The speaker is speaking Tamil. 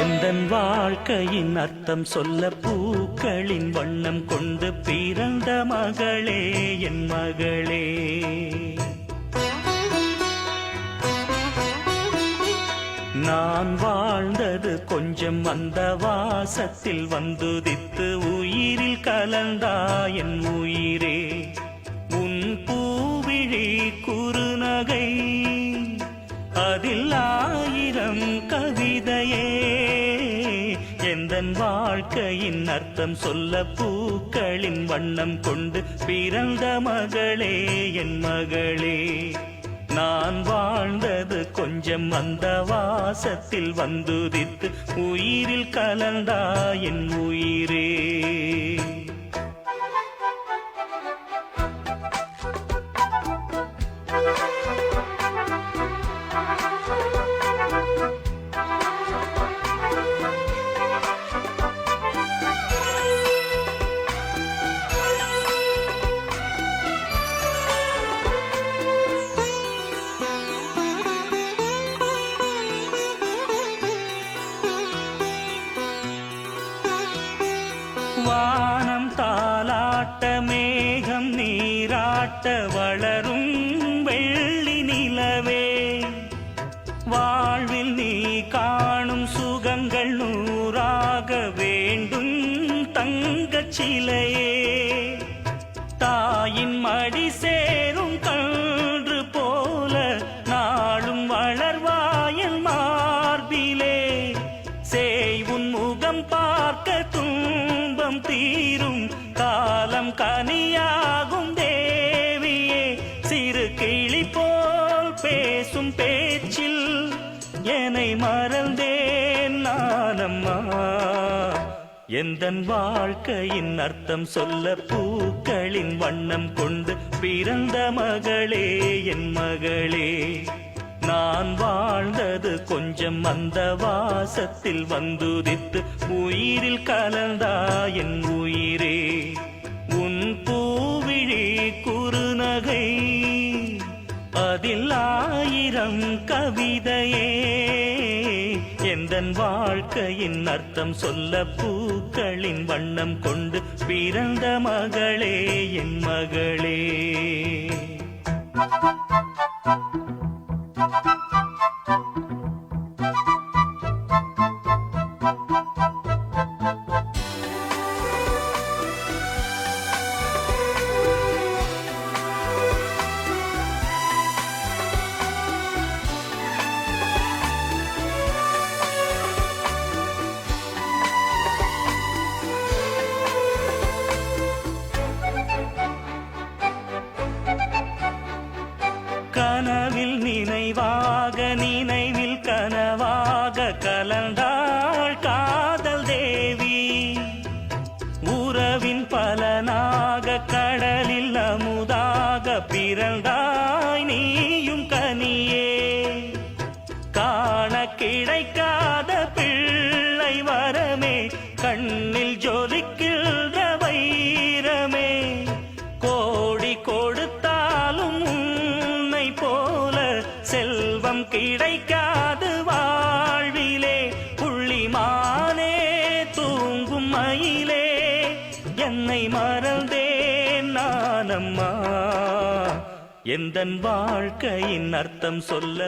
எந்தன் வாழ்க்கையின் அர்த்தம் சொல்ல பூக்களின் வண்ணம் கொண்டு பிறந்த மகளே என் மகளே. நான் வாழ்ந்தது கொஞ்சம் அந்த வாசத்தில் வந்துதித்து உயிரில் கலந்தா என் உயிரே. உன் பூவிழி குறுநகை அதில் ஆயிரம் கவிதையே. எந்தன் வாழ்க்கையின் அர்த்தம் சொல்ல பூக்களின் வண்ணம் கொண்டு பிறந்த மகளே என் மகளே. நான் வாழ்ந்தது கொஞ்சம் அந்த வாசத்தில் வந்துதித்து உயிரில் கலந்தா என் உயிரே. வானம் தாலாட்ட மேகம் நீராட்ட வளரும் வெள்ளி நிலவே. வாழ்வில் நீ காணும் சுகங்கள் நூறாக வேண்டும் தங்கச் சிலையே. தாயின் மடி சேரும் கன்று போல நாளும் வளர்வாயல் மார்பிலே. செய்வுன் முகம் பார்க்க துன்பம் தீரும் காலம் கனியாகும் தேவியே. சிறு கிளி போல் பேசும் பேச்சில் என்னை மறந்தேன் நானம்மா. எந்தன் வாழ்க்கையின் அர்த்தம் சொல்ல பூக்களின் வண்ணம் கொண்டு பிறந்த மகளே என் மகளே. நான் வாழ்ந்தது கொஞ்சம் அந்த வாசத்தில் வந்துதித்து உயிரில் கலந்தா என் உயிரே. உன் பூவிழி குறுநகை அதில் ஆயிரம் கவிதையே. எந்தன் வாழ்க்கையின் அர்த்தம் சொல்ல பூக்களின் வண்ணம் கொண்டு பிறந்த மகளே என் மகளே. கனவில் நினைவாக நினைவில் கனவாக கலந்தாள் காதல் தேவி. உறவின் பலனாக கடலில் அமுதாக பிறந்தாய் நீயும் கனியே. காண கிடைக்காத பிள்ளை வரமே கண்ணில் ஜொலிக்கின்ற வைரமே. கோடி கொடுத்தாலும் உன்னை போல செல்வம் கிடைக்காது வாழ்விலே. புள்ளிமானே தூங்கும் மயிலே என்னை மறந்தேன் நானம்மா. எந்தன் வாழ்க்கையின் அர்த்தம் சொல்ல